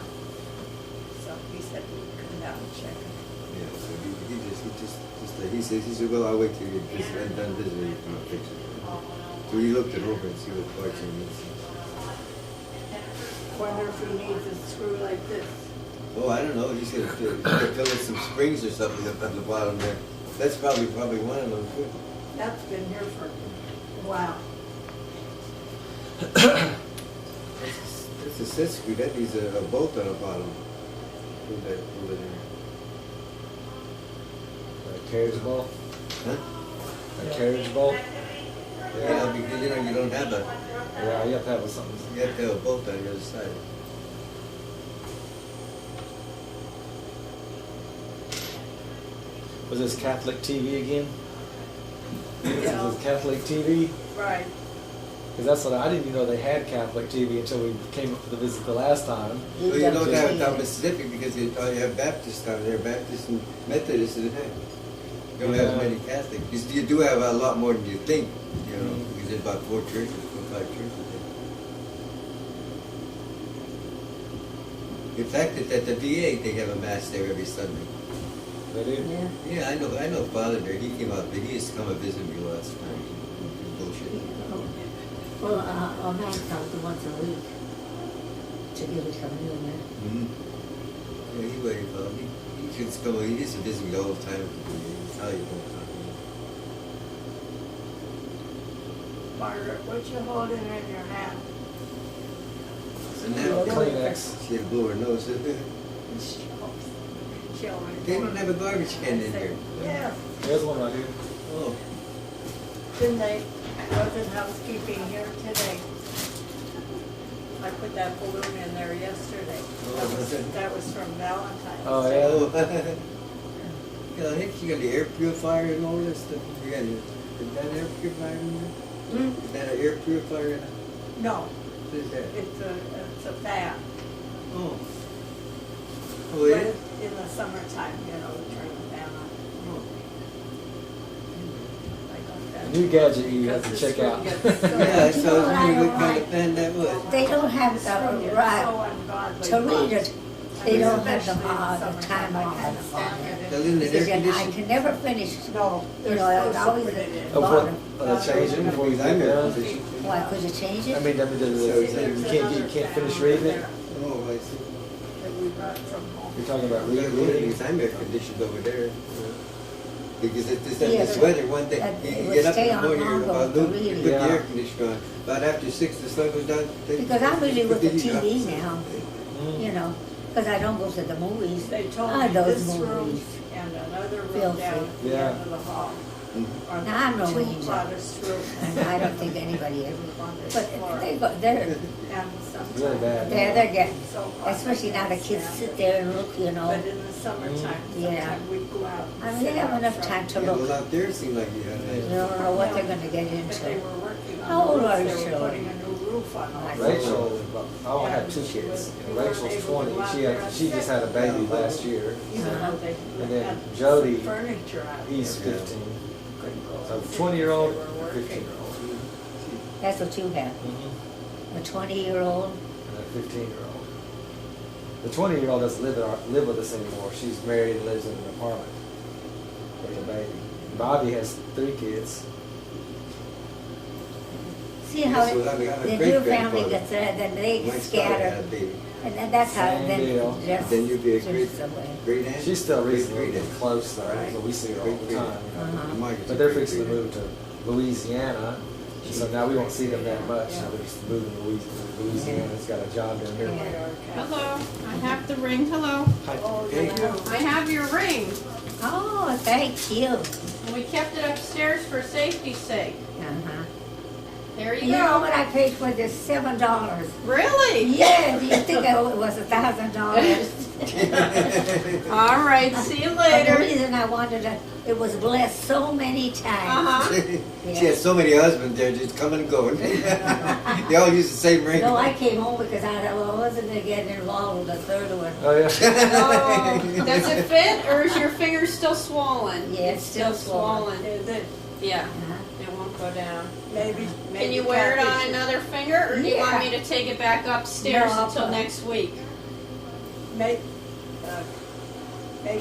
So he said he'd come down and check it. yeah. So he said, well, I'll wait till you're done visiting. You can fix it. So he looked it over and see what parts he needs. Wonder if he needs a screw like this. Oh, I don't know. He said fill in some springs or something up at the bottom there. That's probably one of them too. That's been here for a while. That's a set screw. That needs a bolt on the bottom. Pull it in. A carriage ball. Huh? A carriage ball. Yeah, because you don't have a. Yeah, you have to have something. You have to have a bolt on the other side. Was this Catholic TV again? Yeah. Was this Catholic TV? Right. Because that's what I didn't even know they had Catholic TV until we came up for the visit the last time. Well, you don't have it down Mississippi because you have Baptists down there, Baptists and Methodists, and you don't have as many Catholics. You do have a lot more than you think, you know, because there's about 4 churches, 5 churches there. In fact, at the VA, they have a mass there every Sunday. They do? Yeah. Yeah, I know Father there. He came out, but he used to come and visit me last time. Bullshit. Well, a man comes once a week to give it communion. Mm-hmm. Yeah, he waited for me. He used to come. He used to visit me all the time. He'll tell you all the time. Margaret, what you holding in your hand? So now Kleenex. she had to blow her nose. They don't have a garbage can in here. Yeah, There's one right here. Oh, didn't they? Wasn't housekeeping here today. I put that balloon in there yesterday. That was from Valentine's. Oh, Day. yeah. oh. Yeah, I think you got the air purifier and all this stuff. You got is that an air purifier in there? Hmm? Is that an air purifier in there? No, What is that? it's a fan. Oh. Oh, But yeah. in the summertime, you know, we turn the fan on. Oh. I got that. A new gadget you have to Because check the out. screen gets so- Yeah, I saw You know what I what don't kind like? of fan that was. They don't have The screen the gets right so ungodly to read hot. it. They don't have Especially in the summertime, time I on can't it. stand it. Tell them that air Because I conditioning. can never finish. No, You they're know, it's supposed to always put it at in. the Oh, what? bottom. Change it before you I'm take it air down? conditioning. Why, could you change I it? mean, you can't finish reading it? Oh, I see. That we brought from home. You're talking about We're reading? because I'm air conditioned over there. Because it's Yeah, this but weather, one thing, that- it you would get up stay in the on morning, longer about with the noon, you reading. put the Yeah. air conditioner on. About after 6, the sun goes down. Because I'm really with the heat up. TV now, you know, because I don't go to the movies. They told Ah, me those this room movies. and another room Filthy. down at the Yeah. end of the hall or Now, I'm no two angel. Butters roof. And I don't think anybody ever. On this But floor. they're And sometimes. Really bad. they're getting, So hot, especially now the I kids can't sit stand there and look, you it. know. But in the summertime, Yeah. sometimes we go out. I mean, and they sit have out enough front. time to Yeah, well, look. out there it seemed like you had You a don't know what they're gonna get But they into. were working on How the old roof. are you, They were Shirley? putting a new roof on all the Rachel, I only have two kids. Rachel's 20. She just had a baby last year. Even though they And then had Jody, furniture out He's there. 15. Couldn't go So and sit 20-year-old, because they were working. 15-year-old. That's what you have. A 20-year-old. And a 15-year-old. The 20-year-old doesn't live with us anymore. She's married and lives in an apartment with a baby. Bobby has 3 kids. See how Yes, well, I mean, I'm a the great new family grandfather. gets there, then they My get daughter had a scattered. baby. And then that's how, Same then deal. just Then you'd be a great, drifts away. great aunt. She's still Great reasonably aunt. close though, Right. so we see her all the time. Uh-huh. Margaret's But a they're great fixing to great move to Louisiana, so now we won't see them that much. Now they're just moving to Louisiana. It's got a job down here. Yeah. Hello, I have the ring. Hello. Oh, Hey. yeah. I have your ring. Oh, thank you. And we kept it upstairs for safety's sake. Uh-huh. There you You know go. what I paid for this? $7. Really? Yeah, do you think it was $1,000? All right, see you But the later. reason I wanted it, it was blessed so many times. Uh-huh. She has so many husbands there just coming and going. They all use the same ring. No, I came home because I thought, well, I wasn't going to get involved with the third one. Oh yeah. Oh, does it fit or is your finger still swollen? Yeah, it's still swollen. Is it? Yeah, Uh-huh. it won't go down. Maybe. Can you wear it on Kathy should- another finger or do you want me to take it back upstairs No, I'll until put- next week? Maybe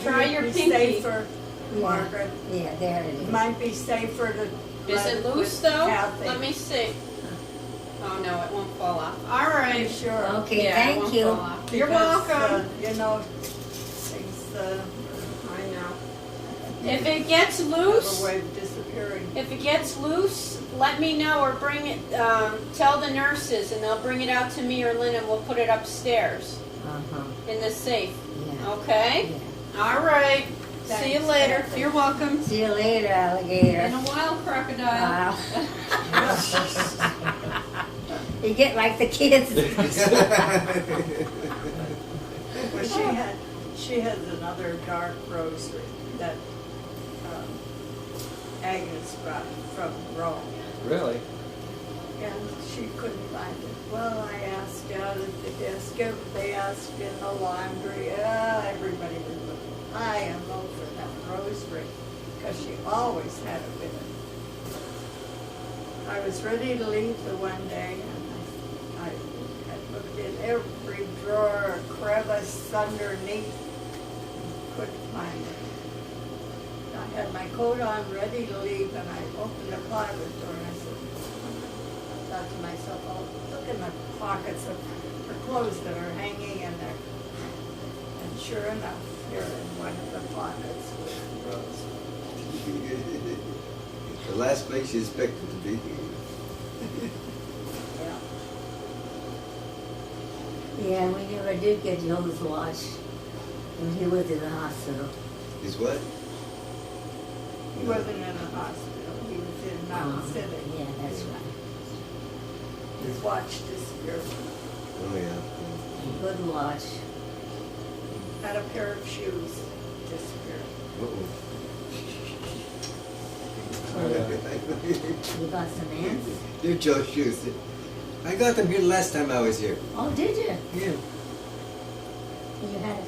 Try your it'd be pinky. safer, Yeah. Margaret. Yeah, there it It is. might be safer to. Is let it with loose though? Kathy. Let me see. Oh no, it won't fall off. All Are right. you sure? Okay, Yeah, it thank won't you. fall off. You're Because, welcome. You know, things I know. If it gets have a loose, way of disappearing. if it gets loose, let me know or bring it. Tell the nurses, and they'll bring it out to me or Lynn, and we'll put it upstairs Uh-huh. in the safe. Yeah. Okay. Yeah. All right. See you Thanks, later. Kathy. You're welcome. See you later, In alligator. a while, crocodile. Wow. You get like the kids. Well, she has another dark rosary that Agnes brought from Rome. Really? And she couldn't find it. Well, I asked out at the desk, they asked in the laundry, everybody was looking high and low for that rosary, because she always had it with her. I was ready to leave the one day, and I had looked in every drawer, crevice underneath, couldn't find it. I had my coat on, ready to leave, and I opened the closet door, and I said, thought to myself, oh, look in the pockets of her clothes that are hanging in there. And sure enough, here in one of the pockets was the rose. The last place you expected to be. Yeah. Yeah, we never did get Joe's watch when he was in the hospital. Is what? He wasn't in a hospital, he was in Mountain City. Yeah, that's right. His watch disappeared. Oh yeah. Good watch. Had a pair of shoes disappeared. Uh-oh. You got some ants? They're Joe's shoes. I got them here the last time I was here. Oh, did you? Yeah. You had it.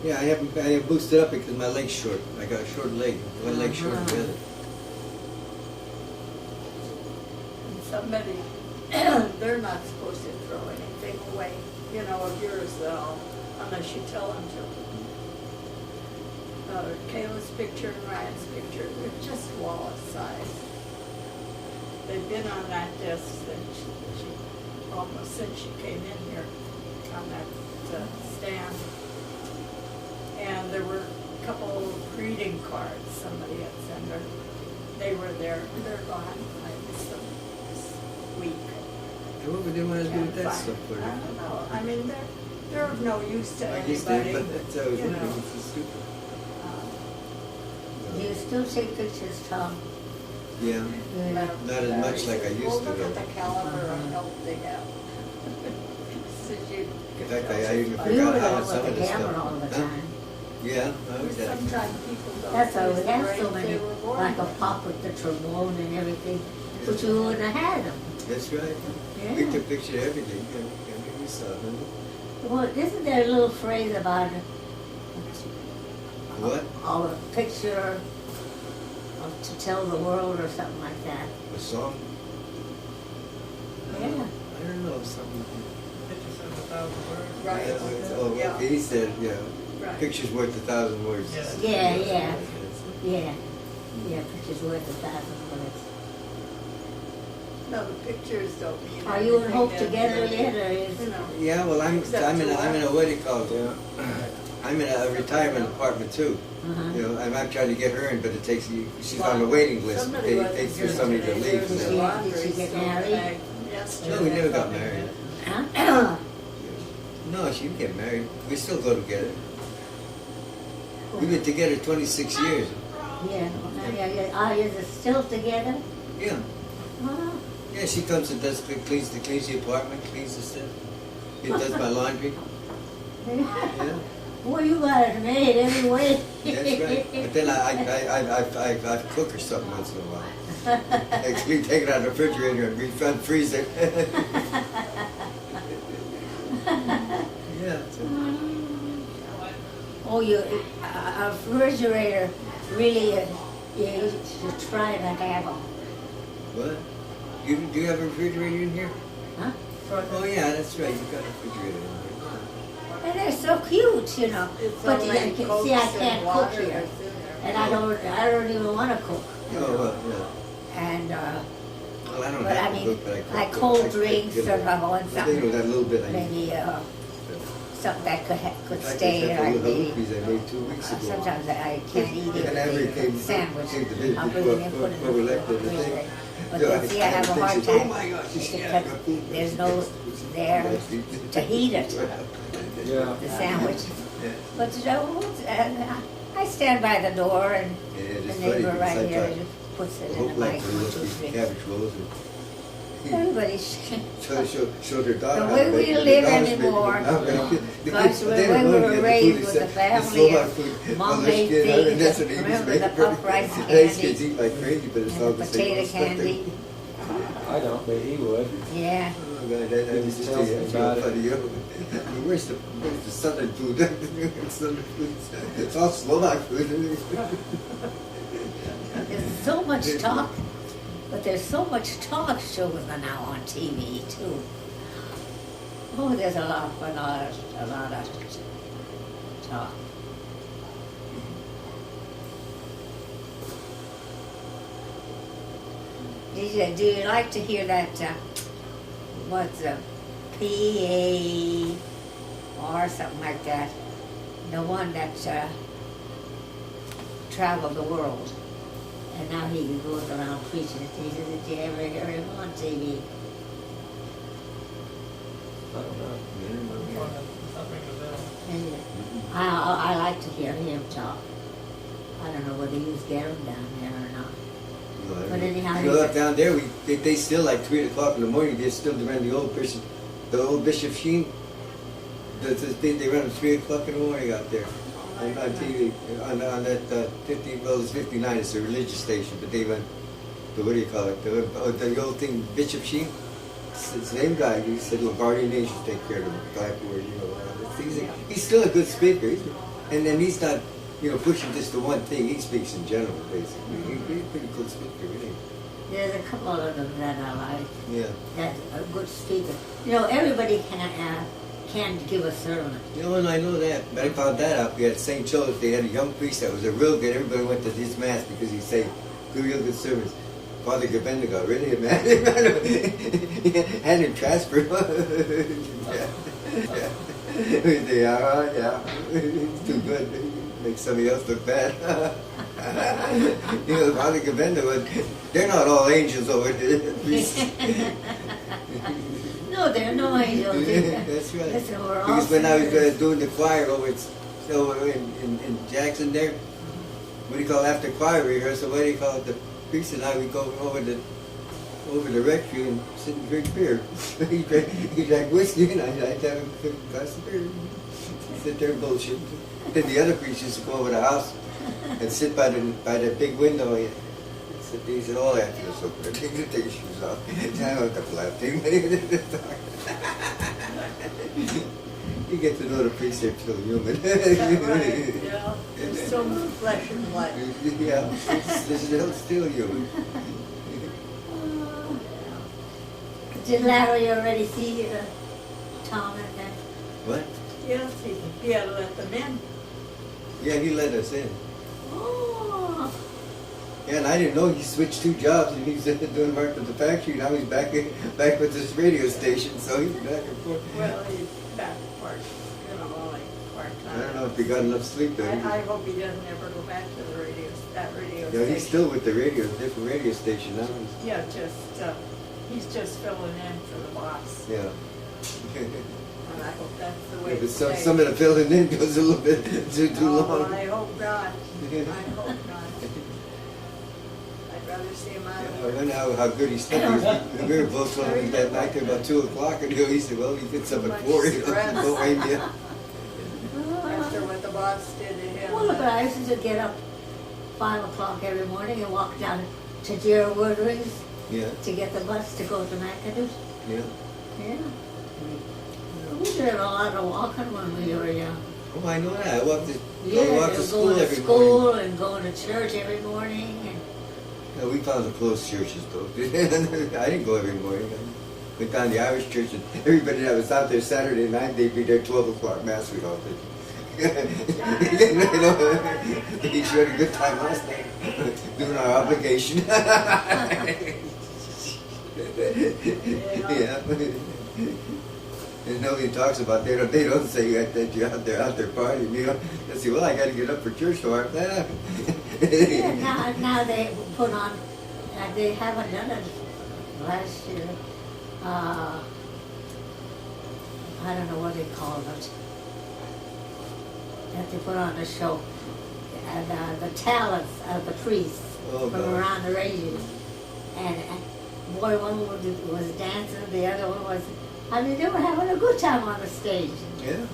Yeah, I have boosted up because my leg's short. I got a short leg. One leg short than the other. And somebody, they're not supposed to throw anything away, you know, of yours though, unless you tell them to. Kayla's picture and Ryan's picture, they're just wallet size. They've been on that desk since almost since she came in here on that stand. And there were a couple of greeting cards somebody had sent her. They were there, they're gone. I missed them this week. And what would they want to do with that Can't stuff find- for? I don't know. I mean, they're of no use to I guess they, anybody. but that's how I was you looking. know. It's so stupid. Um, No, Do you still take pictures, Tom? Yeah, Yeah. not as much like I used to We'll look though. at the calendar and help dig out. Since you- In fact, I even You forgot were how on some with of the the camera stuff. all the Huh? time. Yeah, I was that. Sometimes people don't. That's why we use the have brain so many, they were born like a with. pop with the trombone and everything, but you wouldn't have had them. That's right. Yeah. We took picture of everything. Yeah, we saw them. Well, isn't there a little phrase about What? a picture to tell the world or something like that? A song? Yeah. I don't know, something. Picture says 1,000 words. Right. Oh, Yeah. okay, he said, yeah. Right. Picture's worth 1,000 words. Yeah. Yeah. Yeah. Yeah, picture's worth 1,000 words. No, the pictures don't mean. Are you and anything Hope then, together you yet, or is? know. Yeah, well, I'm in a what do you call it? Yeah. I'm in a retirement apartment too. Uh-huh. You know, I'm trying to get her in, but it takes she's on the waiting list. Somebody They wasn't takes for here somebody to today. leave. There was So. a Yeah. laundry Did she get store married? bag yesterday. No, we never got married. Huh? No, she didn't get married. We still go together. We've been together 26 years. Yeah. Are you still together? Yeah. Oh. Yeah, she comes and cleans the apartment, cleans the stuff. She does my laundry. Yeah, Boy, you got it made every way. that's right. But then I cook her something once in a while. Actually, take it out of the refrigerator and refreeze it. Yeah. Oh, a refrigerator really, you should try to have them. What? Do you have a refrigerator in here? Huh? Oh yeah, that's right. You got a refrigerator in here. And they're so cute, you know. It's But only I Cokes can't and cook water here. that's in there. And I don't even want to cook. you know. Oh well, And, yeah. Well, I don't but I have to mean, cook, but I cook. like cold I drinks get or it. I want I think something, that little bit I maybe something that could I stay, just have like the little maybe. hoopies I made 2 weeks ago. Sometimes I can't eat it, And every maybe came- sandwich. came to visit I'll bring before- it in, put it before we in the left the thing. refrigerator. But So then, see, I have a think hard she's, time. oh my gosh, she's because got food. there's no there to heat it, Yeah. the sandwich. Yeah. But you know, I stand by the door and Yeah, the it's funny neighbor because right I here thought- just puts it in Hope the like mic, we 1, look 2, at 3. cabbage rolls Everybody's, and showed her daughter. The how way to we make it. live The daughter's anymore. making it. Now, the Gosh, kids, when they don't we know were yet. The raised food with is the set- family it's so and food. Mom Well, let's made get out, and things. that's what he was Remember making the for me. puff rice Nice candy kids eat like crazy, but it's and all the the same potato old stuff. candy. I don't, but he would. Yeah. Oh God, that used to Tells stay me after about a it. funny. Where's the southern food? Southern food. It's all Slovak food. There's so much talk, but there's so much talk shows now on TV too. Oh, there's a lot of talk. Do you like to hear that? What's a PA or something like that? The one that traveled the world, and now he goes around preaching it. He says, "Did you ever hear him on TV?" I don't know. And I like to hear him talk. I don't know whether you get him down there or not. But anyhow, you know, up down there, they still like 3 o'clock in the morning. They're still running the old Bishop Sheen. They run at 3 o'clock in the morning out there on TV on that 50. Well, it's 59. It's a religious station, but they run the what do you call it? The old thing, Bishop Sheen. It's the same guy. He said, "Well, guardian angels take care of the black word." You know, he's still a good speaker, and then he's not. Pushing just the one thing. He speaks in general, basically. He's a pretty good speaker, really. There's a couple of them that I like. Yeah. That's a good speaker. Everybody can give a sermon. And I know that. But I found that out. We had St. Joe's. They had a young priest that was a real good. Everybody went to his mass because he'd say real good sermons. Father Gabendigo, really, man. Had him transferred. Yeah. It's too good. Makes somebody else look bad. Father Gabendigo, they're not all angels over there. No, they're no angels. That's right. Listen, we're all Because when I was sinners. doing the choir over in Jackson there, what do you call it, after choir rehearsal, what do you call it, the priest and I, we go over the rectory and sit and drink beer. he drank whiskey and I'd have a glass of beer. Sit there and bullshit. Then the other priest used to go over the house and sit by the big window. He said, "Oh, that feels so good." Take your shoes off. I don't have to laugh. You get to know the priest, they're still human. Is that right? Yeah. There's so much flesh and blood. Yeah, they're still human. Did Larry already see Tom and that? What? Yes, he had to let them in. Yeah, he let us in. Oh, Yeah, and I didn't know he switched 2 jobs, and he's doing work at the factory. Now he's back with this radio station, so he's back and forth. Well, he's back part, only part-time. I don't know if he got enough sleep though. I hope he doesn't ever go back to the that radio Yeah, station. he's still with the different radio station now. Yeah, he's just filling in for the boss. Yeah. And I hope that's the way Yeah, it but stays. some of the filling in goes a little bit too Oh, long. I hope not. I hope not. I'd rather see him out I of work. wonder how good he slept. We were both on him that night till about 2 o'clock, and he said, "Well, he gets up Too at much 4. stress. Don't blame you." After what the boss did to him. well, but I used to get up 5 o'clock every morning and walk down to Gerald Woodring's Yeah, to get the bus to go to McAdoo. yeah. Yeah. We did a lot of walking when we were young. Oh, I know that. I walked to Yeah, school going to every school morning. and going to church every morning. And Yeah, we found the close churches though. I didn't go every morning. I went down to the Irish church, and everybody that was out there Saturday night, they'd be there 12 o'clock mass. We'd all think. Each had a good time last night, doing our obligation. Yeah. And nobody talks about that. They don't say that you're out there partying. You know, they say, "Well, I got to get up for church tomorrow." yeah, now they put on, they haven't done it last year. I don't know what they call it. That they put on the show. And the talents of the priests Oh, from God. around the region. And boy, one was dancing, the other one was, I mean, they were having a good time on the stage. Yeah,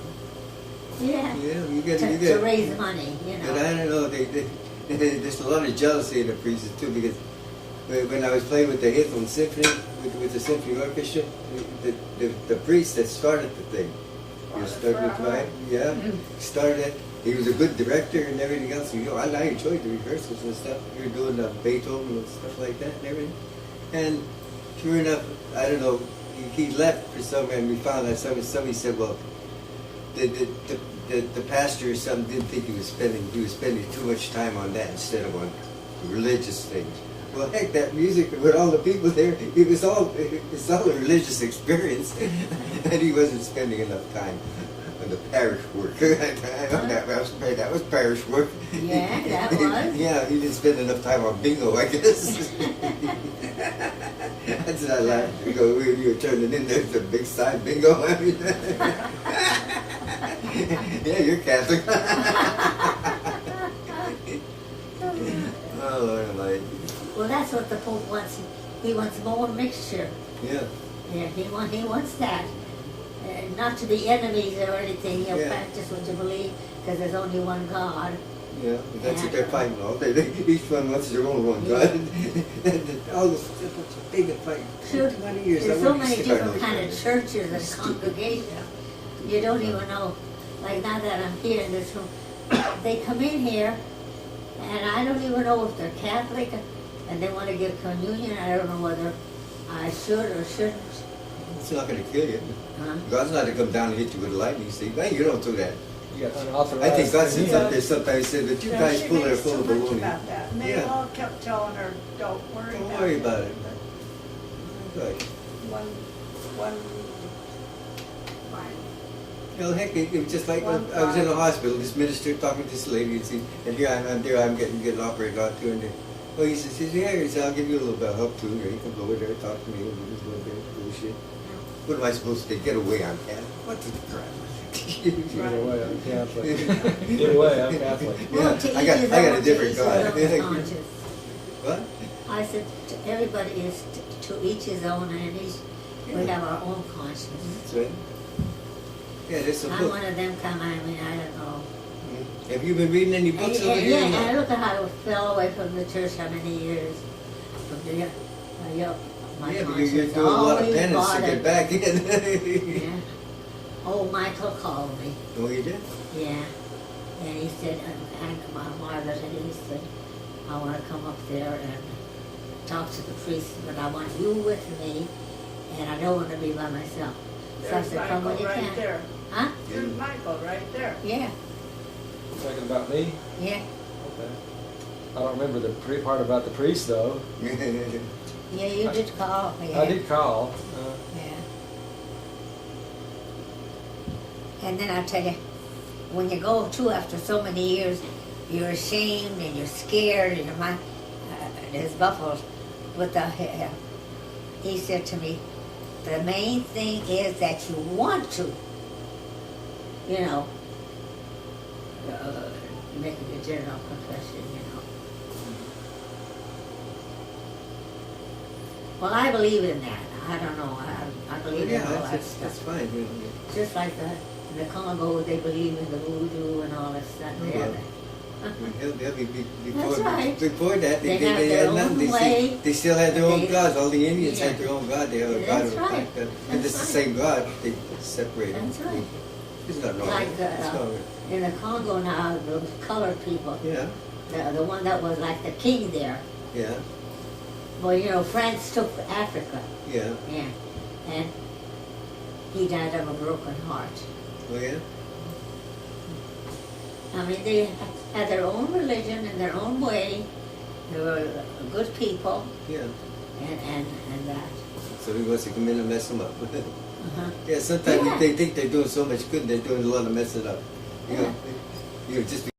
Yeah. yeah. You get. To raise money, you But know. I don't know. There's a lot of jealousy in the priests too, because when I was playing with the Hitler Symphony, with the symphony orchestra, the priest that started the thing, started it. He was a good director and everything else. You know, I enjoyed the rehearsals and stuff. We were doing Beethoven and stuff like that and everything. And sure enough, I don't know. He left for somewhere, and we found out somebody said, "Well, the pastor or something didn't think he was spending too much time on that instead of on religious things." Well, heck, that music with all the people there, it's all a religious experience, and he wasn't spending enough time on the parish work. That was parish work. Yeah, that was. Yeah, he didn't spend enough time on bingo, I guess. That's what I laughed. You were turning in there to a big side bingo. I mean, yeah, you're Catholic. Oh, Lord Almighty. Well, that's what the Pope wants. He wants more mixture. Yeah. Yeah, he wants that. Not to be enemies or anything. He'll Yeah. practice what you believe, because there's only one God. Yeah, that's what they're fighting all day. Each one wants their own one, right? All this big fight. Sure. 20 years. There's I so worked many in different those kind of guys. churches and congregations. You don't even know. Like now that I'm here in this room, they come in here, and I don't even know if they're Catholic, and they want to give communion. I don't know whether I should or shouldn't. It's not going to kill you. Huh? God's not going to come down and hit you with lightning. See, man, you don't do that. You got unauthorized. I think God sits communion. up there sometimes said that you Yeah, guys she full are makes full so of much baloney. about that. And they Yeah. all kept telling her, "Don't worry Don't about worry it." about it. Right. One. Fine. You know, heck, it was just like One I was in the time. hospital. This minister talking to this lady, and here I'm getting operated on too. And well, he says, "Yeah," he said, "I'll give you a little bit of help too. You can go over there, talk to me, and do this little bit of bullshit." What am I supposed to do? Get away, I'm Catholic. What the crap? Get away, I'm Catholic. Get away, I'm Catholic. Well, to I each got his a own, different to each God. his own conscience. What? I said, everybody is to each his own, and each, we have our own conscience. That's right. Yeah, there's some I'm book. one of them kind. I mean, I don't know. Have you been reading any And, books over and, here? yeah, or not? and look at how I fell away from the church. How many years? From the, my Yeah, but conscience you're doing a lot of always penance to get bothered. back in. Yeah. Oh, Michael called me. Oh, you did? Yeah. And he said, and Margaret, and he said, I want to come up there and talk to the priest, but I want you with me, and I don't want to be by myself. So I There's said, come when Michael you right can. there. Huh? There's Michael right there. Yeah. Talking about me? Yeah. Okay. I don't remember the part about the priest though. Yeah, you did call. Yeah. I did call. Yeah. And then I tell you, when you go to after so many years, you're ashamed and you're scared and your mind, there's buffaloes. But he said to me, the main thing is that you want to, you know, make a general confession, you know. Well, I believe in that. I don't know. I believe in all that that's stuff. fine. Just like the Congo, they believe in the voodoo and all that stuff. Yeah. That's right. Before that, They have their had own nothing. way. They still had their own They- gods. All the Indians Yeah. had their own god. They had a god That's of the right. fact that, and That's it's the right. same god. They separated. That's right. It's not wrong. Like It's not right. in the Congo now, the colored people, Yeah, the one that was like the king there. yeah, Well, you know, France took Africa. yeah. Yeah. And he died of a broken heart. Oh yeah. I mean, they had their own religion and their own way. They were good people, Yeah. and that. So he wants to come in and mess them up. Uh-huh. Yeah, sometimes Yeah. they think they're doing so much good, they're doing a lot of messing up. You know, Yeah. you know, just